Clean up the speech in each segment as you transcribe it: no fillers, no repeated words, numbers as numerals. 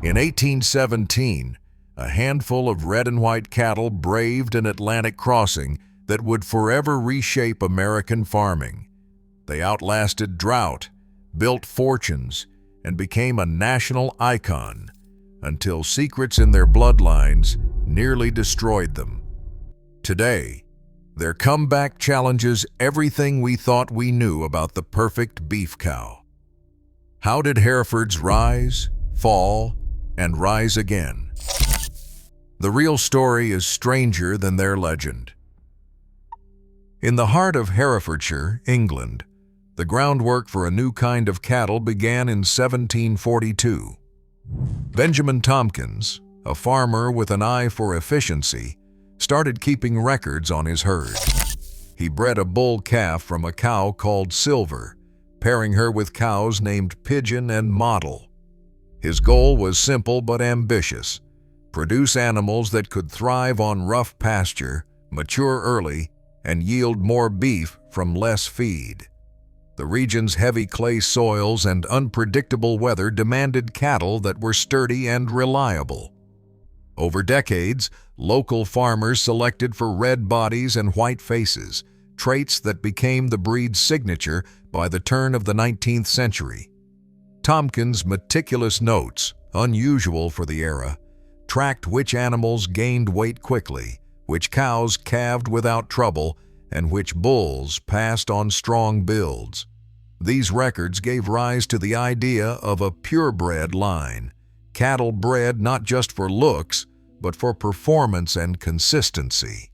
In 1817, a handful of red and white cattle braved an Atlantic crossing that would forever reshape American farming. They outlasted drought, built fortunes, and became a national icon until secrets in their bloodlines nearly destroyed them. Today, their comeback challenges everything we thought we knew about the perfect beef cow. How did Herefords rise, fall, and rise again? The real story is stranger than their legend. In the heart of Herefordshire, England, the groundwork for a new kind of cattle began in 1742. Benjamin Tompkins, a farmer with an eye for efficiency, started keeping records on his herd. He bred a bull calf from a cow called Silver, pairing her with cows named Pigeon and Model. His goal was simple but ambitious: produce animals that could thrive on rough pasture, mature early, and yield more beef from less feed. The region's heavy clay soils and unpredictable weather demanded cattle that were sturdy and reliable. Over decades, local farmers selected for red bodies and white faces, traits that became the breed's signature by the turn of the 19th century. Tompkins' meticulous notes, unusual for the era, tracked which animals gained weight quickly, which cows calved without trouble, and which bulls passed on strong builds. These records gave rise to the idea of a purebred line, cattle bred not just for looks, but for performance and consistency.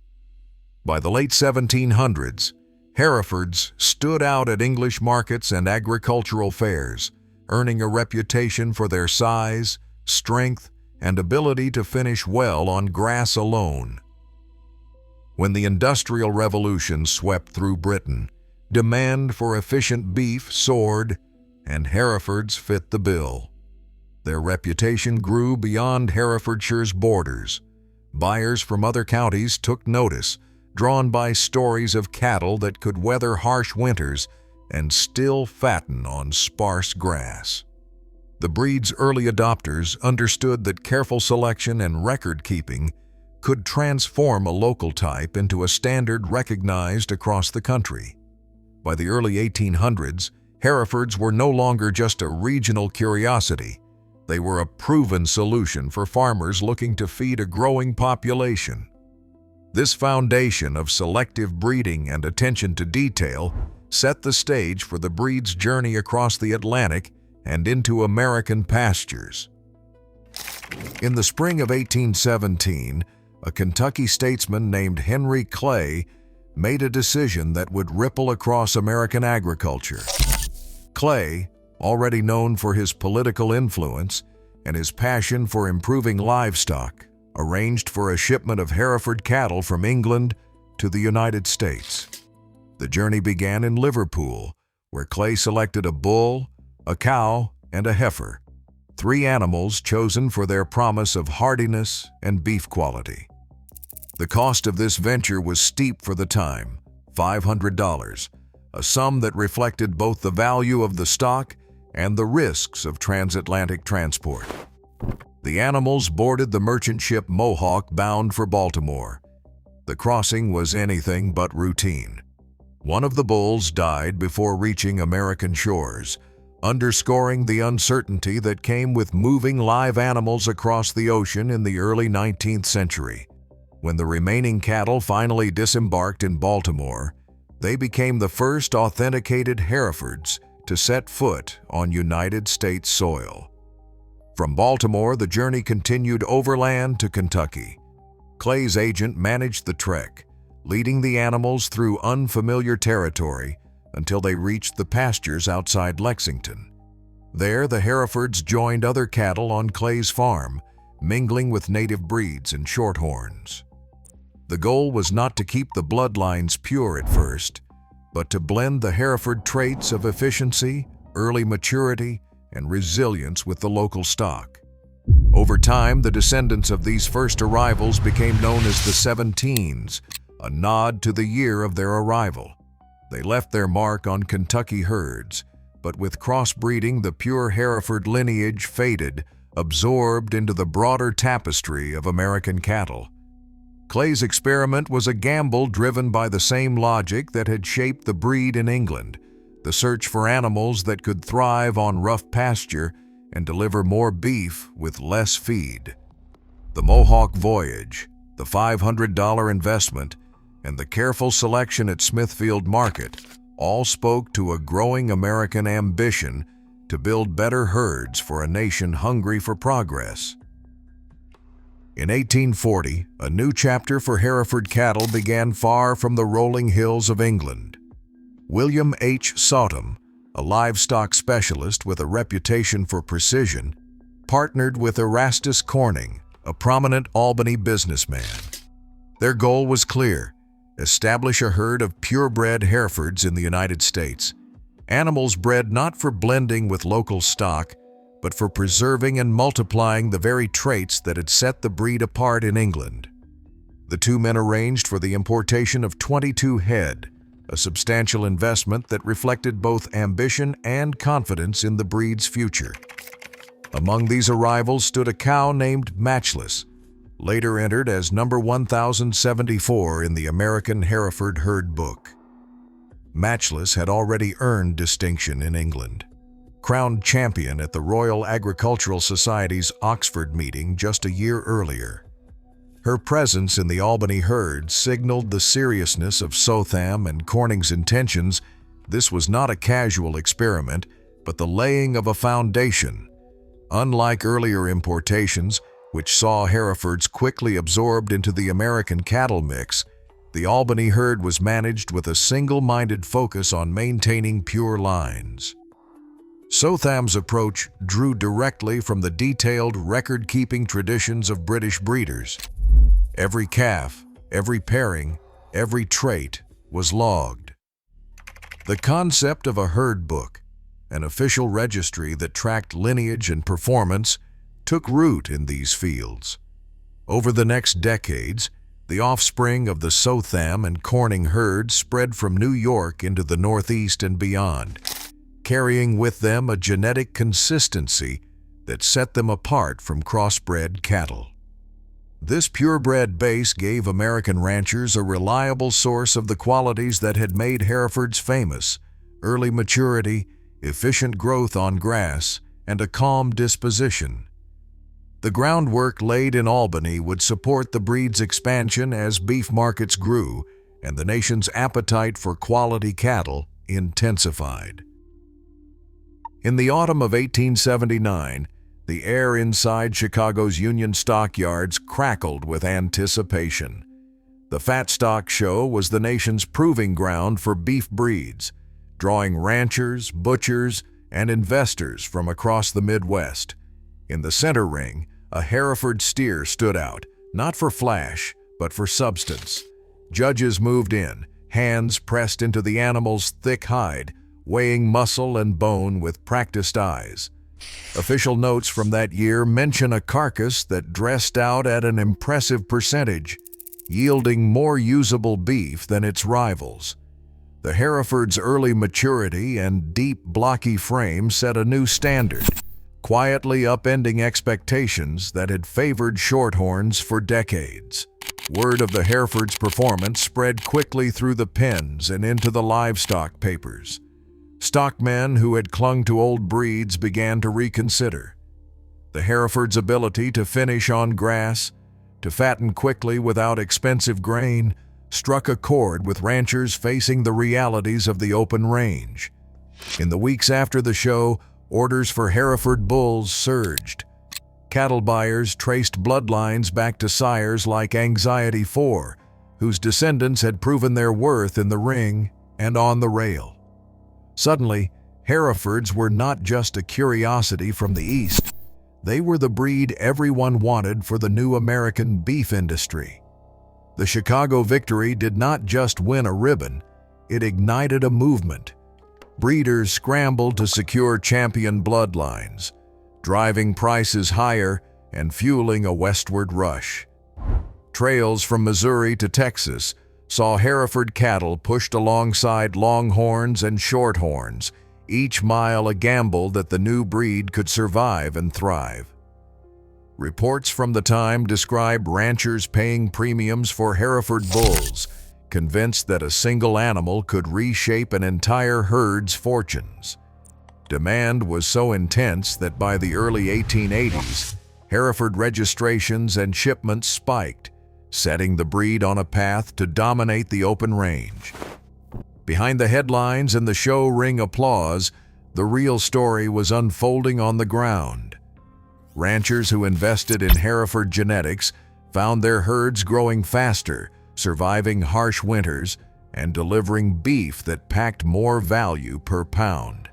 By the late 1700s, Herefords stood out at English markets and agricultural fairs, earning a reputation for their size, strength, and ability to finish well on grass alone. When the Industrial Revolution swept through Britain, demand for efficient beef soared, and Herefords fit the bill. Their reputation grew beyond Herefordshire's borders. Buyers from other counties took notice, drawn by stories of cattle that could weather harsh winters and still fatten on sparse grass. The breed's early adopters understood that careful selection and record-keeping could transform a local type into a standard recognized across the country. By the early 1800s, Herefords were no longer just a regional curiosity. They were a proven solution for farmers looking to feed a growing population. This foundation of selective breeding and attention to detail set the stage for the breed's journey across the Atlantic and into American pastures. In the spring of 1817, a Kentucky statesman named Henry Clay made a decision that would ripple across American agriculture. Clay, already known for his political influence and his passion for improving livestock, arranged for a shipment of Hereford cattle from England to the United States. The journey began in Liverpool, where Clay selected a bull, a cow, and a heifer, 3 animals chosen for their promise of hardiness and beef quality. The cost of this venture was steep for the time, $500, a sum that reflected both the value of the stock and the risks of transatlantic transport. The animals boarded the merchant ship Mohawk bound for Baltimore. The crossing was anything but routine. One of the bulls died before reaching American shores, underscoring the uncertainty that came with moving live animals across the ocean in the early 19th century. When the remaining cattle finally disembarked in Baltimore, they became the first authenticated Herefords to set foot on United States soil. From Baltimore, the journey continued overland to Kentucky. Clay's agent managed the trek, leading the animals through unfamiliar territory until they reached the pastures outside Lexington. There, the Herefords joined other cattle on Clay's farm, mingling with native breeds and shorthorns. The goal was not to keep the bloodlines pure at first, but to blend the Hereford traits of efficiency, early maturity, and resilience with the local stock. Over time, the descendants of these first arrivals became known as the 17s, a nod to the year of their arrival. They left their mark on Kentucky herds, but with crossbreeding, the pure Hereford lineage faded absorbed into the broader tapestry of American cattle. Clay's experiment was a gamble driven by the same logic that had shaped the breed in England, the search for animals that could thrive on rough pasture and deliver more beef with less feed. The Mohawk voyage, the $500 investment, and the careful selection at Smithfield Market all spoke to a growing American ambition to build better herds for a nation hungry for progress. In 1840, a new chapter for Hereford cattle began far from the rolling hills of England. William H. Sawton, a livestock specialist with a reputation for precision, partnered with Erastus Corning, a prominent Albany businessman. Their goal was clear: establish a herd of purebred Herefords in the United States, animals bred not for blending with local stock, but for preserving and multiplying the very traits that had set the breed apart in England. The two men arranged for the importation of 22 head, a substantial investment that reflected both ambition and confidence in the breed's future. Among these arrivals stood a cow named Matchless, later entered as number 1074 in the American Hereford Herd Book. Matchless had already earned distinction in England. Crowned champion at the Royal Agricultural Society's Oxford meeting just a year earlier. Her presence in the Albany herd signaled the seriousness of Sawton and Corning's intentions. This was not a casual experiment, but the laying of a foundation. Unlike earlier importations, which saw Herefords quickly absorbed into the American cattle mix, the Albany herd was managed with a single-minded focus on maintaining pure lines. Sawton's approach drew directly from the detailed record-keeping traditions of British breeders. Every calf, every pairing, every trait was logged. The concept of a herd book, an official registry that tracked lineage and performance, took root in these fields. Over the next decades, the offspring of the Sawton and Corning herds spread from New York into the Northeast and beyond, carrying with them a genetic consistency that set them apart from crossbred cattle. This purebred base gave American ranchers a reliable source of the qualities that had made Herefords famous: early maturity, efficient growth on grass, and a calm disposition. The groundwork laid in Albany would support the breed's expansion as beef markets grew and the nation's appetite for quality cattle intensified. In the autumn of 1879, the air inside Chicago's Union stockyards crackled with anticipation. The Fat Stock Show was the nation's proving ground for beef breeds, drawing ranchers, butchers, and investors from across the Midwest. In the center ring, a Hereford steer stood out, not for flash, but for substance. Judges moved in, hands pressed into the animal's thick hide, weighing muscle and bone with practiced eyes. Official notes from that year mention a carcass that dressed out at an impressive percentage, yielding more usable beef than its rivals. The Hereford's early maturity and deep, blocky frame set a new standard, quietly upending expectations that had favored shorthorns for decades. Word of the Hereford's performance spread quickly through the pens and into the livestock papers. Stockmen who had clung to old breeds began to reconsider. The Hereford's ability to finish on grass, to fatten quickly without expensive grain, struck a chord with ranchers facing the realities of the open range. In the weeks after the show, orders for Hereford bulls surged. Cattle buyers traced bloodlines back to sires like Anxiety 4, whose descendants had proven their worth in the ring and on the rail. Suddenly, Herefords were not just a curiosity from the East. They were the breed everyone wanted for the new American beef industry. The Chicago victory did not just win a ribbon, it ignited a movement. Breeders scrambled to secure champion bloodlines, driving prices higher and fueling a westward rush. Trails from Missouri to Texas saw Hereford cattle pushed alongside Longhorns and Shorthorns, each mile a gamble that the new breed could survive and thrive. Reports from the time describe ranchers paying premiums for Hereford bulls, convinced that a single animal could reshape an entire herd's fortunes. Demand was so intense that by the early 1880s, Hereford registrations and shipments spiked, setting the breed on a path to dominate the open range. Behind the headlines and the show ring applause, the real story was unfolding on the ground. Ranchers who invested in Hereford genetics found their herds growing faster, surviving harsh winters, and delivering beef that packed more value per pound.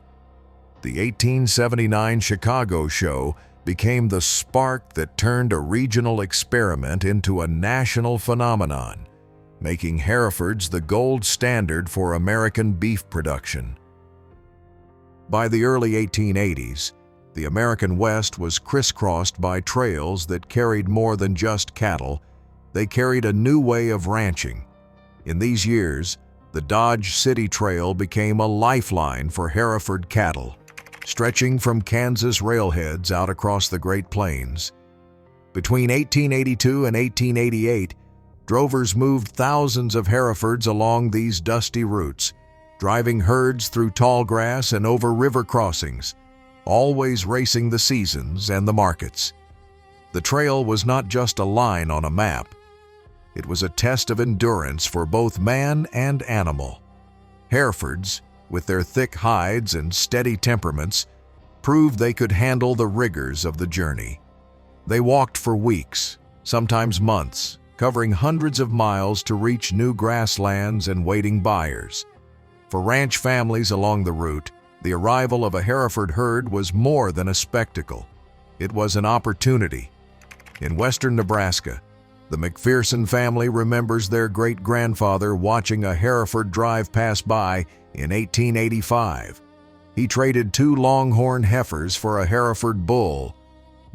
The 1879 Chicago show became the spark that turned a regional experiment into a national phenomenon, making Herefords the gold standard for American beef production. By the early 1880s, the American West was crisscrossed by trails that carried more than just cattle. They carried a new way of ranching. In these years, the Dodge City Trail became a lifeline for Hereford cattle, stretching from Kansas railheads out across the Great Plains. Between 1882 and 1888, drovers moved thousands of Herefords along these dusty routes, driving herds through tall grass and over river crossings, always racing the seasons and the markets. The trail was not just a line on a map. It was a test of endurance for both man and animal. Herefords, with their thick hides and steady temperaments, proved they could handle the rigors of the journey. They walked for weeks, sometimes months, covering hundreds of miles to reach new grasslands and waiting buyers. For ranch families along the route, the arrival of a Hereford herd was more than a spectacle. It was an opportunity. In western Nebraska, the McPherson family remembers their great-grandfather watching a Hereford drive pass by in 1885. He traded 2 longhorn heifers for a Hereford bull,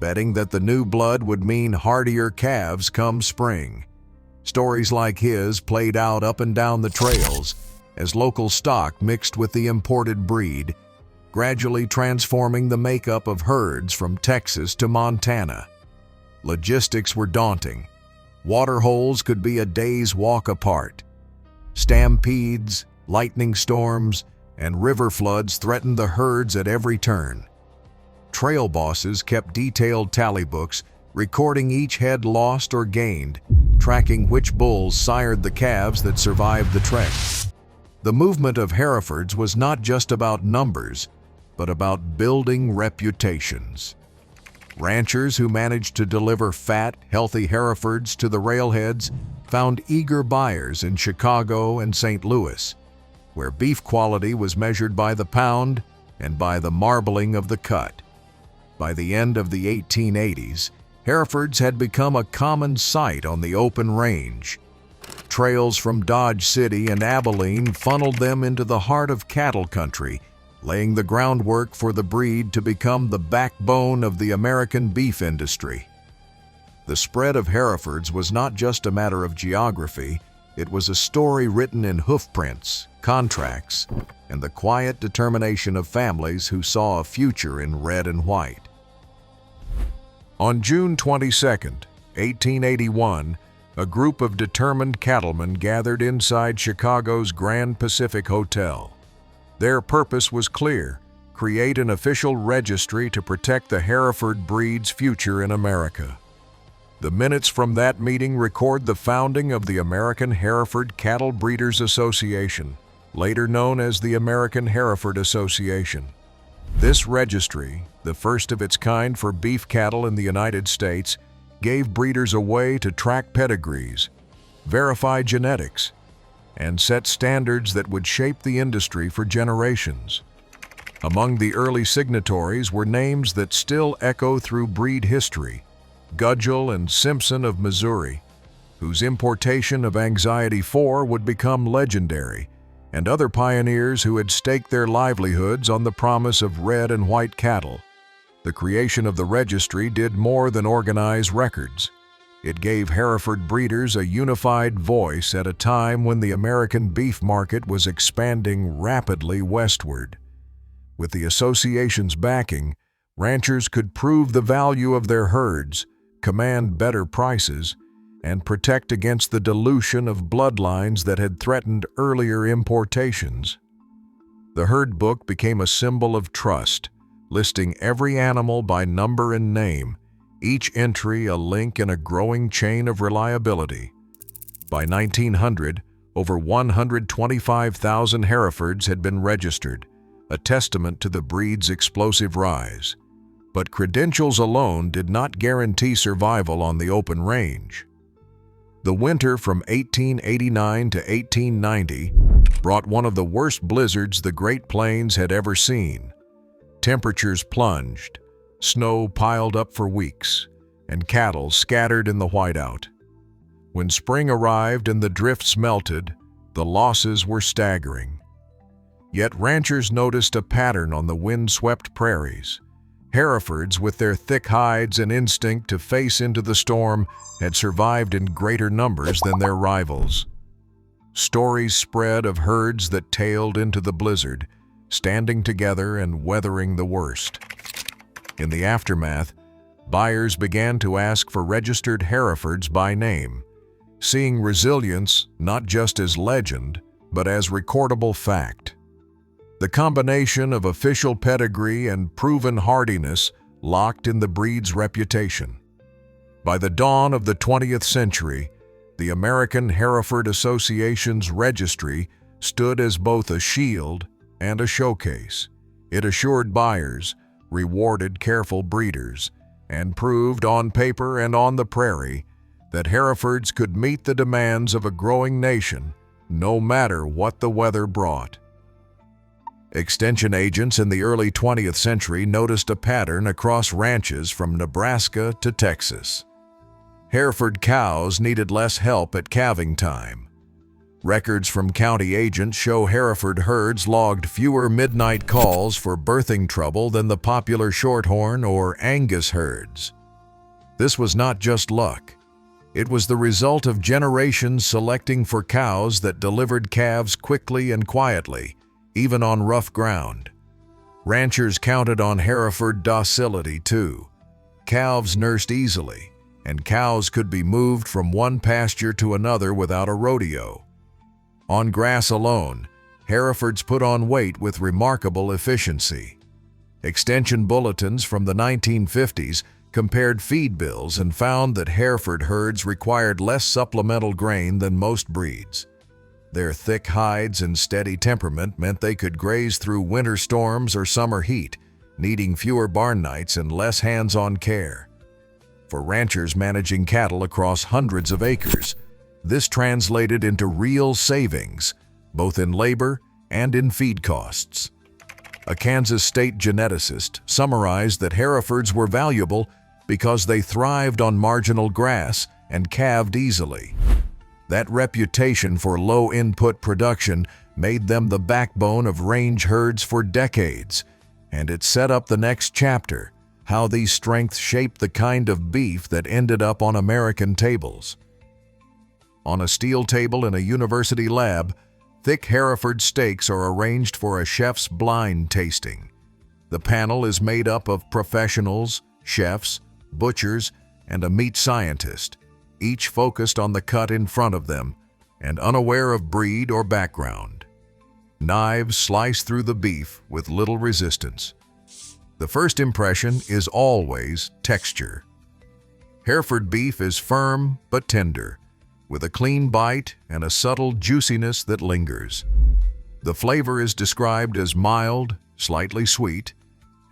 betting that the new blood would mean hardier calves come spring. Stories like his played out up and down the trails as local stock mixed with the imported breed, gradually transforming the makeup of herds from Texas to Montana. Logistics were daunting. Water holes could be a day's walk apart. Stampedes, lightning storms, and river floods threatened the herds at every turn. Trail bosses kept detailed tally books, recording each head lost or gained, tracking which bulls sired the calves that survived the trek. The movement of Herefords was not just about numbers, but about building reputations. Ranchers who managed to deliver fat, healthy Herefords to the railheads found eager buyers in Chicago and St. Louis, where beef quality was measured by the pound and by the marbling of the cut. By the end of the 1880s, Herefords had become a common sight on the open range. Trails from Dodge City and Abilene funneled them into the heart of cattle country, laying the groundwork for the breed to become the backbone of the American beef industry. The spread of Herefords was not just a matter of geography, it was a story written in hoofprints, contracts, and the quiet determination of families who saw a future in red and white. On June 22, 1881, a group of determined cattlemen gathered inside Chicago's Grand Pacific Hotel. Their purpose was clear: create an official registry to protect the Hereford breed's future in America. The minutes from that meeting record the founding of the American Hereford Cattle Breeders Association, later known as the American Hereford Association. This registry, the first of its kind for beef cattle in the United States, gave breeders a way to track pedigrees, verify genetics, and set standards that would shape the industry for generations. Among the early signatories were names that still echo through breed history: Gudgel and Simpson of Missouri, whose importation of Anxiety 4 would become legendary, and other pioneers who had staked their livelihoods on the promise of red and white cattle. The creation of the registry did more than organize records. It gave Hereford breeders a unified voice at a time when the American beef market was expanding rapidly westward. With the association's backing, ranchers could prove the value of their herds, command better prices, and protect against the dilution of bloodlines that had threatened earlier importations. The herd book became a symbol of trust, listing every animal by number and name, each entry a link in a growing chain of reliability. By 1900, over 125,000 Herefords had been registered, a testament to the breed's explosive rise. But credentials alone did not guarantee survival on the open range. The winter from 1889 to 1890 brought one of the worst blizzards the Great Plains had ever seen. Temperatures plunged, snow piled up for weeks, and cattle scattered in the whiteout. When spring arrived and the drifts melted, the losses were staggering. Yet ranchers noticed a pattern on the wind-swept prairies. Herefords, with their thick hides and instinct to face into the storm, had survived in greater numbers than their rivals. Stories spread of herds that tailed into the blizzard, standing together and weathering the worst. In the aftermath, buyers began to ask for registered Herefords by name, seeing resilience not just as legend, but as recordable fact. The combination of official pedigree and proven hardiness locked in the breed's reputation. By the dawn of the 20th century, the American Hereford Association's registry stood as both a shield and a showcase. It assured buyers, rewarded careful breeders, and proved on paper and on the prairie that Herefords could meet the demands of a growing nation, no matter what the weather brought. Extension agents in the early 20th century noticed a pattern across ranches from Nebraska to Texas. Hereford cows needed less help at calving time. Records from county agents show Hereford herds logged fewer midnight calls for birthing trouble than the popular Shorthorn or Angus herds. This was not just luck. It was the result of generations selecting for cows that delivered calves quickly and quietly, even on rough ground. Ranchers counted on Hereford docility too. Calves nursed easily, and cows could be moved from one pasture to another without a rodeo. On grass alone, Herefords put on weight with remarkable efficiency. Extension bulletins from the 1950s compared feed bills and found that Hereford herds required less supplemental grain than most breeds. Their thick hides and steady temperament meant they could graze through winter storms or summer heat, needing fewer barn nights and less hands-on care. For ranchers managing cattle across hundreds of acres, this translated into real savings, both in labor and in feed costs. A Kansas state geneticist summarized that Herefords were valuable because they thrived on marginal grass and calved easily. That reputation for low-input production made them the backbone of range herds for decades, and it set up the next chapter, how these strengths shaped the kind of beef that ended up on American tables. On a steel table in a university lab, thick Hereford steaks are arranged for a chef's blind tasting. The panel is made up of professionals, chefs, butchers, and a meat scientist, each focused on the cut in front of them and unaware of breed or background. Knives slice through the beef with little resistance. The first impression is always texture. Hereford beef is firm but tender, with a clean bite and a subtle juiciness that lingers. The flavor is described as mild, slightly sweet,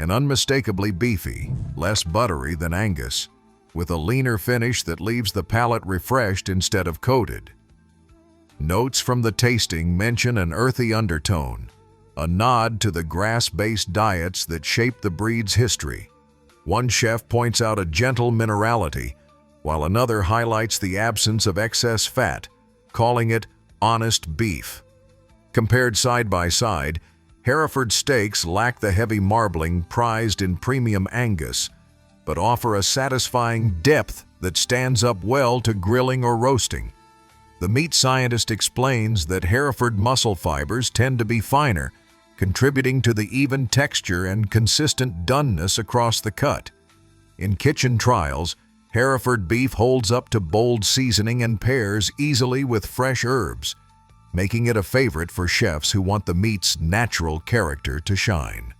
and unmistakably beefy, less buttery than Angus, with a leaner finish that leaves the palate refreshed instead of coated. Notes from the tasting mention an earthy undertone, a nod to the grass-based diets that shaped the breed's history. One chef points out a gentle minerality, while another highlights the absence of excess fat, calling it honest beef. Compared side by side, Hereford steaks lack the heavy marbling prized in premium Angus, but offer a satisfying depth that stands up well to grilling or roasting. The meat scientist explains that Hereford muscle fibers tend to be finer, contributing to the even texture and consistent doneness across the cut. In kitchen trials, Hereford beef holds up to bold seasoning and pairs easily with fresh herbs, making it a favorite for chefs who want the meat's natural character to shine.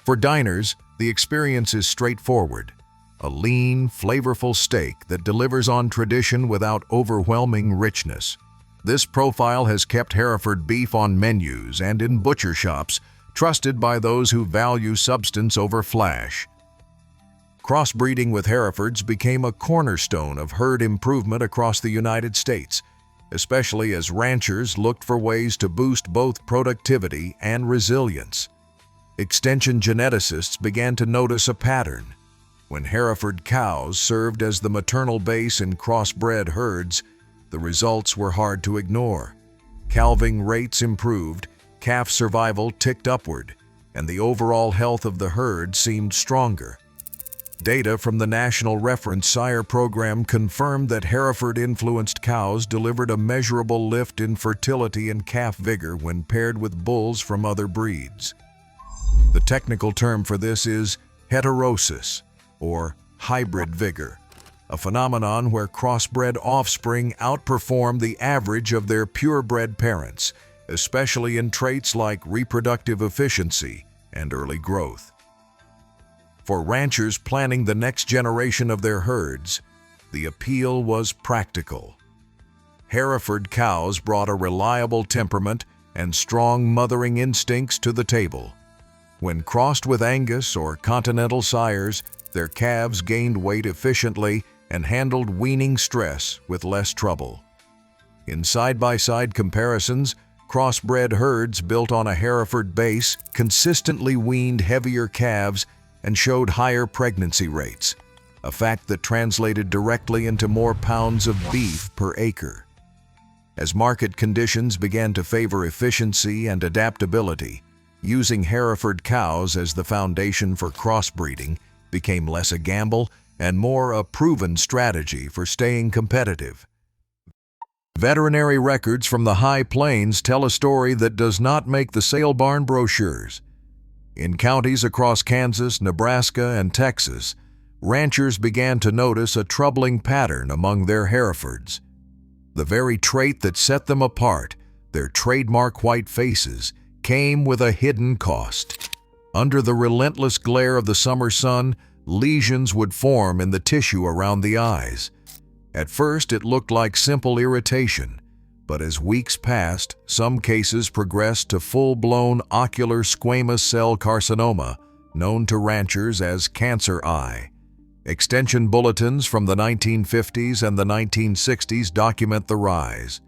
For diners, the experience is straightforward: a lean, flavorful steak that delivers on tradition without overwhelming richness. This profile has kept Hereford beef on menus and in butcher shops, trusted by those who value substance over flash. Crossbreeding with Herefords became a cornerstone of herd improvement across the United States, especially as ranchers looked for ways to boost both productivity and resilience. Extension geneticists began to notice a pattern. When Hereford cows served as the maternal base in crossbred herds, the results were hard to ignore. Calving rates improved, calf survival ticked upward, and the overall health of the herd seemed stronger. Data from the National Reference Sire Program confirmed that Hereford-influenced cows delivered a measurable lift in fertility and calf vigor when paired with bulls from other breeds. The technical term for this is heterosis, or hybrid vigor, a phenomenon where crossbred offspring outperform the average of their purebred parents, especially in traits like reproductive efficiency and early growth. For ranchers planning the next generation of their herds, the appeal was practical. Hereford cows brought a reliable temperament and strong mothering instincts to the table. When crossed with Angus or Continental sires, their calves gained weight efficiently and handled weaning stress with less trouble. In side-by-side comparisons, crossbred herds built on a Hereford base consistently weaned heavier calves and showed higher pregnancy rates, a fact that translated directly into more pounds of beef per acre. As market conditions began to favor efficiency and adaptability, using Hereford cows as the foundation for crossbreeding became less a gamble and more a proven strategy for staying competitive. Veterinary records from the High Plains tell a story that does not make the sale barn brochures. In counties across Kansas, Nebraska, and Texas, ranchers began to notice a troubling pattern among their Herefords. The very trait that set them apart, their trademark white faces, came with a hidden cost. Under the relentless glare of the summer sun, lesions would form in the tissue around the eyes. At first, it looked like simple irritation, but as weeks passed, some cases progressed to full-blown ocular squamous cell carcinoma, known to ranchers as cancer eye. Extension bulletins from the 1950s and the 1960s document the rise.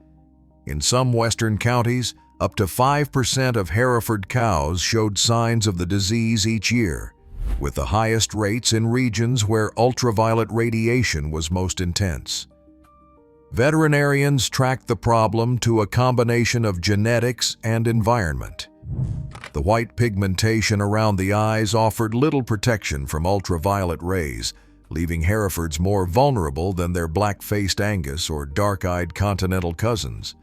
In some western counties, up to 5% of Hereford cows showed signs of the disease each year, with the highest rates in regions where ultraviolet radiation was most intense. Veterinarians tracked the problem to a combination of genetics and environment. The white pigmentation around the eyes offered little protection from ultraviolet rays, leaving Herefords more vulnerable than their black-faced Angus or dark-eyed Continental cousins.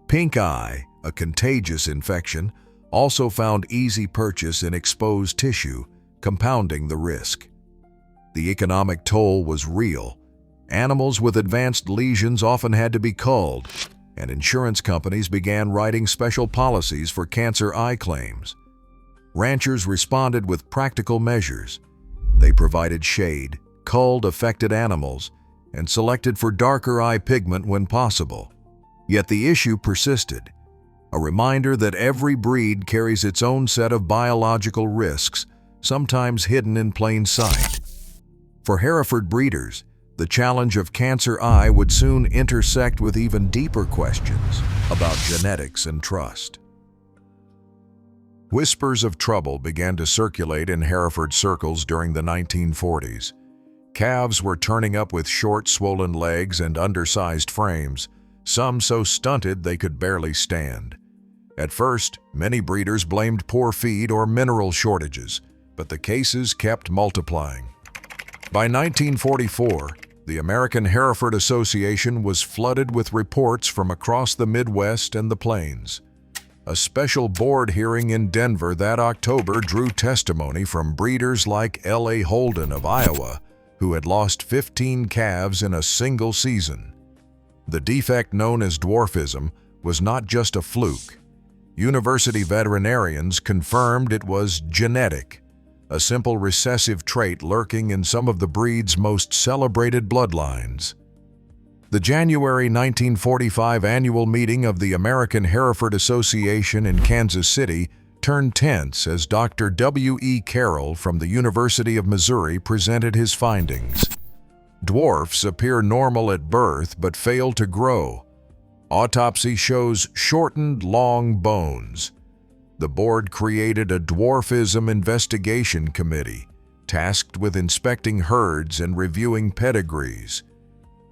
Pink eye, a contagious infection, also found easy purchase in exposed tissue, compounding the risk. The economic toll was real. Animals with advanced lesions often had to be culled, and insurance companies began writing special policies for cancer eye claims. Ranchers responded with practical measures. They provided shade, culled affected animals, and selected for darker eye pigment when possible. Yet the issue persisted, a reminder that every breed carries its own set of biological risks, sometimes hidden in plain sight. For Hereford breeders, the challenge of cancer eye would soon intersect with even deeper questions about genetics and trust. Whispers of trouble began to circulate in Hereford circles during the 1940s. Calves were turning up with short, swollen legs and undersized frames, some so stunted they could barely stand. At first, many breeders blamed poor feed or mineral shortages, but the cases kept multiplying. By 1944, the American Hereford Association was flooded with reports from across the Midwest and the Plains. A special board hearing in Denver that October drew testimony from breeders like L.A. Holden of Iowa, who had lost 15 calves in a single season. The defect known as dwarfism was not just a fluke. University veterinarians confirmed it was genetic, a simple recessive trait lurking in some of the breed's most celebrated bloodlines. The January 1945 annual meeting of the American Hereford Association in Kansas City turned tense as Dr. W. E. Carroll from the University of Missouri presented his findings. Dwarfs appear normal at birth but fail to grow. Autopsy shows shortened, long bones. The board created a dwarfism investigation committee, tasked with inspecting herds and reviewing pedigrees.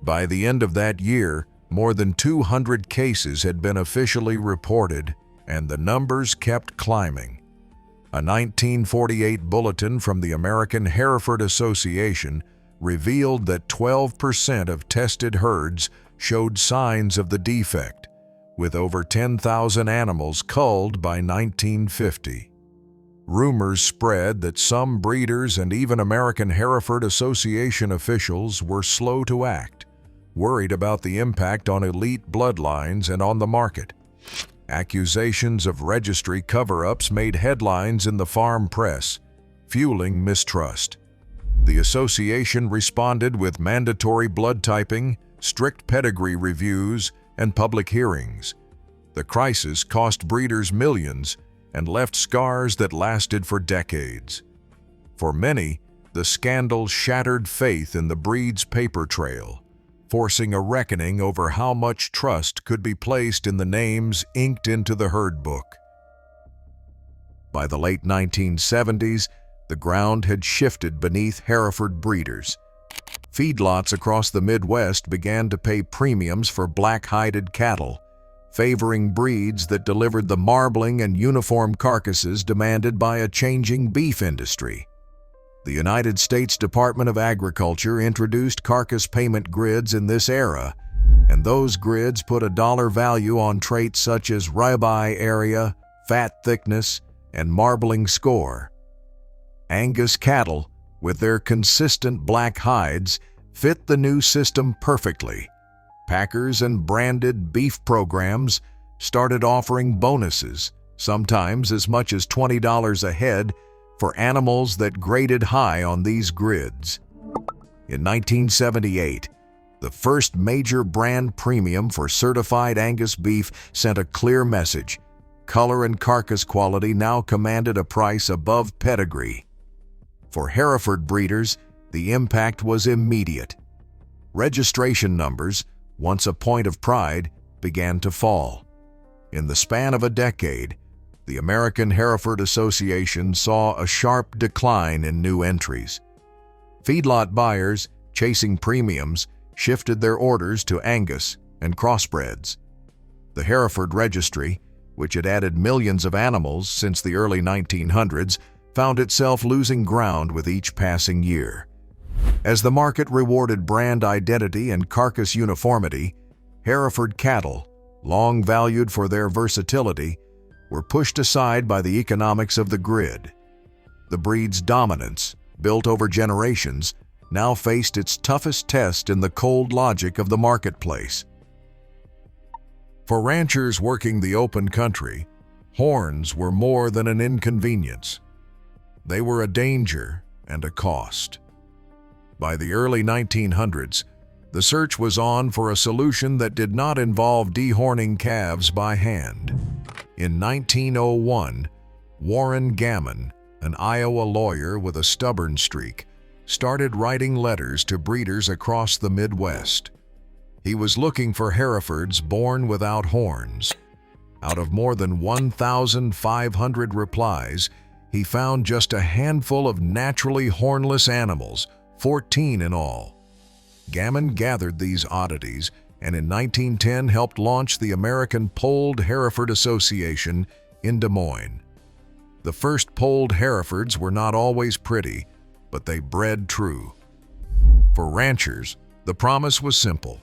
By the end of that year, more than 200 cases had been officially reported, and the numbers kept climbing. A 1948 bulletin from the American Hereford Association revealed that 12% of tested herds showed signs of the defect, with over 10,000 animals culled by 1950. Rumors spread that some breeders and even American Hereford Association officials were slow to act, worried about the impact on elite bloodlines and on the market. Accusations of registry cover-ups made headlines in the farm press, fueling mistrust. The association responded with mandatory blood typing, strict pedigree reviews, and public hearings. The crisis cost breeders millions and left scars that lasted for decades. For many, the scandal shattered faith in the breed's paper trail, forcing a reckoning over how much trust could be placed in the names inked into the herd book. By the late 1970s, the ground had shifted beneath Hereford breeders. Feedlots across the Midwest began to pay premiums for black-hided cattle, favoring breeds that delivered the marbling and uniform carcasses demanded by a changing beef industry. The United States Department of Agriculture introduced carcass payment grids in this era, and those grids put a dollar value on traits such as ribeye area, fat thickness, and marbling score. Angus cattle, with their consistent black hides, fit the new system perfectly. Packers and branded beef programs started offering bonuses, sometimes as much as $20 a head, for animals that graded high on these grids. In 1978, the first major brand premium for certified Angus beef sent a clear message. Color and carcass quality now commanded a price above pedigree. For Hereford breeders, the impact was immediate. Registration numbers, once a point of pride, began to fall. In the span of a decade, the American Hereford Association saw a sharp decline in new entries. Feedlot buyers, chasing premiums, shifted their orders to Angus and Crossbreds. The Hereford Registry, which had added millions of animals since the early 1900s, found itself losing ground with each passing year. As the market rewarded brand identity and carcass uniformity, Hereford cattle, long valued for their versatility, were pushed aside by the economics of the grid. The breed's dominance, built over generations, now faced its toughest test in the cold logic of the marketplace. For ranchers working the open country, horns were more than an inconvenience. They were a danger and a cost. By the early 1900s, the search was on for a solution that did not involve dehorning calves by hand. In 1901, Warren Gammon, an Iowa lawyer with a stubborn streak, started writing letters to breeders across the Midwest. He was looking for Herefords born without horns. Out of more than 1,500 replies, he found just a handful of naturally hornless animals, 14 in all. Gammon gathered these oddities and in 1910 helped launch the American Polled Hereford Association in Des Moines. The first polled Herefords were not always pretty, but they bred true. For ranchers, the promise was simple: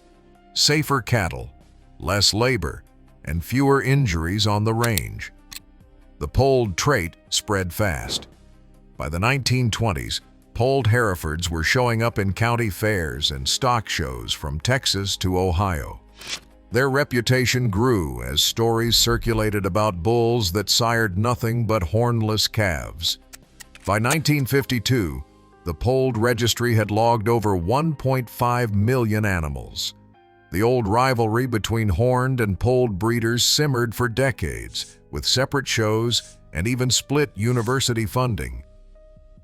safer cattle, less labor, and fewer injuries on the range. The polled trait spread fast. By the 1920s, polled Herefords were showing up in county fairs and stock shows from Texas to Ohio. Their reputation grew as stories circulated about bulls that sired nothing but hornless calves. By 1952, the polled registry had logged over 1.5 million animals. The old rivalry between horned and polled breeders simmered for decades, with separate shows and even split university funding.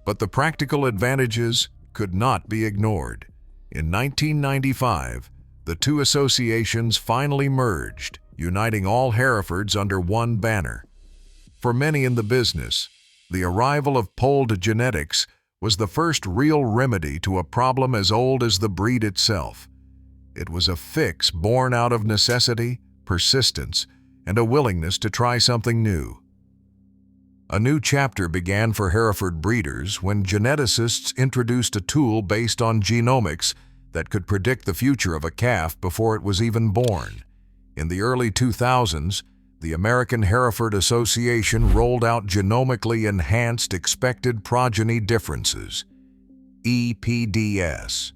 But the practical advantages could not be ignored. In 1995, the two associations finally merged, uniting all Herefords under one banner. For many in the business, the arrival of polled genetics was the first real remedy to a problem as old as the breed itself. It was a fix born out of necessity, persistence, and a willingness to try something new. A new chapter began for Hereford breeders when geneticists introduced a tool based on genomics that could predict the future of a calf before it was even born. In the early 2000s, the American Hereford Association rolled out genomically enhanced expected progeny differences, EPDS.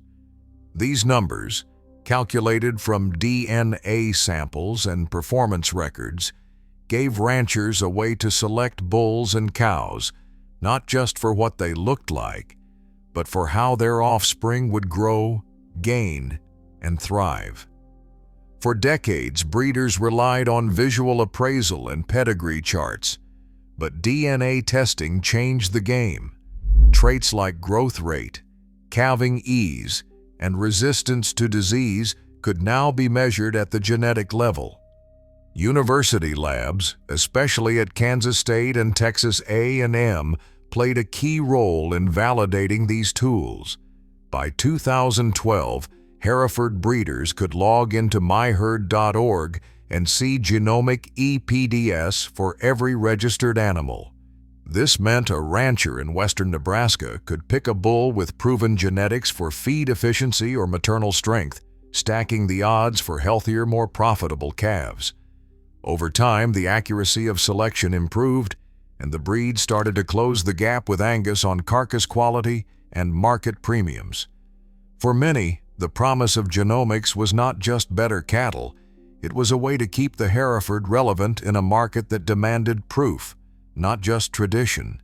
These numbers, calculated from DNA samples and performance records, gave ranchers a way to select bulls and cows, not just for what they looked like, but for how their offspring would grow, gain, and thrive. For decades, breeders relied on visual appraisal and pedigree charts, but DNA testing changed the game. Traits like growth rate, calving ease, and resistance to disease could now be measured at the genetic level. University labs, especially at Kansas State and Texas A&M, played a key role in validating these tools. By 2012, Hereford breeders could log into myherd.org and see genomic EPDS for every registered animal. This meant a rancher in western Nebraska could pick a bull with proven genetics for feed efficiency or maternal strength, stacking the odds for healthier, more profitable calves. Over time, the accuracy of selection improved, and the breed started to close the gap with Angus on carcass quality and market premiums. For many, the promise of genomics was not just better cattle, it was a way to keep the Hereford relevant in a market that demanded proof, not just tradition.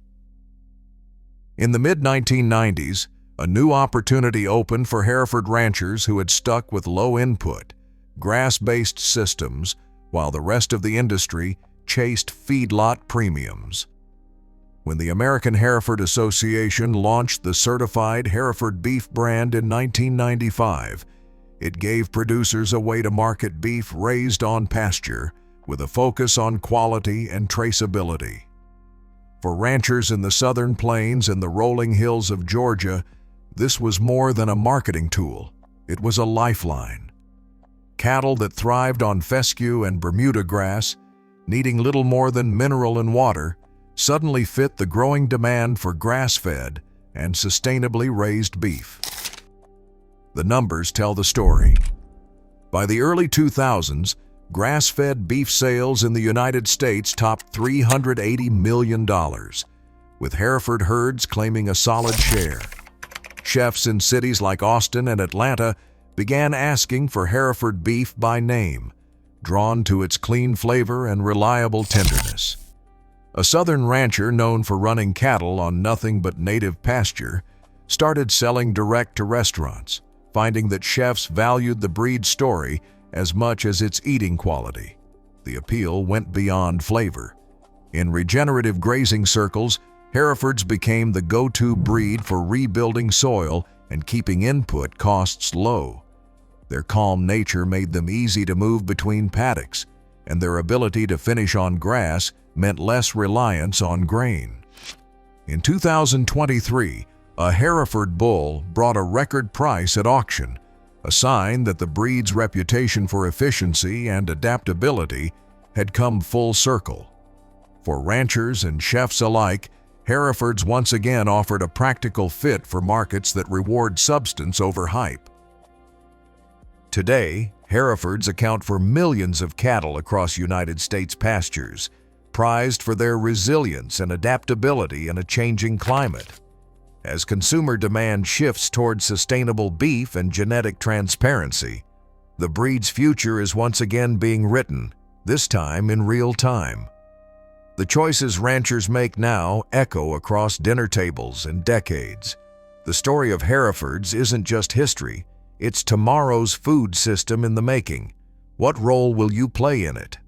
In the mid-1990s, a new opportunity opened for Hereford ranchers who had stuck with low-input, grass-based systems while the rest of the industry chased feedlot premiums. When the American Hereford Association launched the certified Hereford beef brand in 1995, it gave producers a way to market beef raised on pasture with a focus on quality and traceability. For ranchers in the southern plains and the rolling hills of Georgia, this was more than a marketing tool. It was a lifeline. Cattle that thrived on fescue and Bermuda grass, needing little more than mineral and water, suddenly fit the growing demand for grass-fed and sustainably raised beef. The numbers tell the story. By the early 2000s, grass-fed beef sales in the United States topped $380 million, with Hereford herds claiming a solid share. Chefs in cities like Austin and Atlanta began asking for Hereford beef by name, drawn to its clean flavor and reliable tenderness. A southern rancher known for running cattle on nothing but native pasture started selling direct to restaurants, finding that chefs valued the breed's story as much as its eating quality. The appeal went beyond flavor. In regenerative grazing circles, Herefords became the go-to breed for rebuilding soil and keeping input costs low. Their calm nature made them easy to move between paddocks, and their ability to finish on grass meant less reliance on grain. In 2023, a Hereford bull brought a record price at auction, a sign that the breed's reputation for efficiency and adaptability had come full circle. For ranchers and chefs alike, Herefords once again offered a practical fit for markets that reward substance over hype. Today, Herefords account for millions of cattle across United States pastures, prized for their resilience and adaptability in a changing climate. As consumer demand shifts toward sustainable beef and genetic transparency, the breed's future is once again being written, this time in real time. The choices ranchers make now echo across dinner tables and decades. The story of Herefords isn't just history, it's tomorrow's food system in the making. What role will you play in it?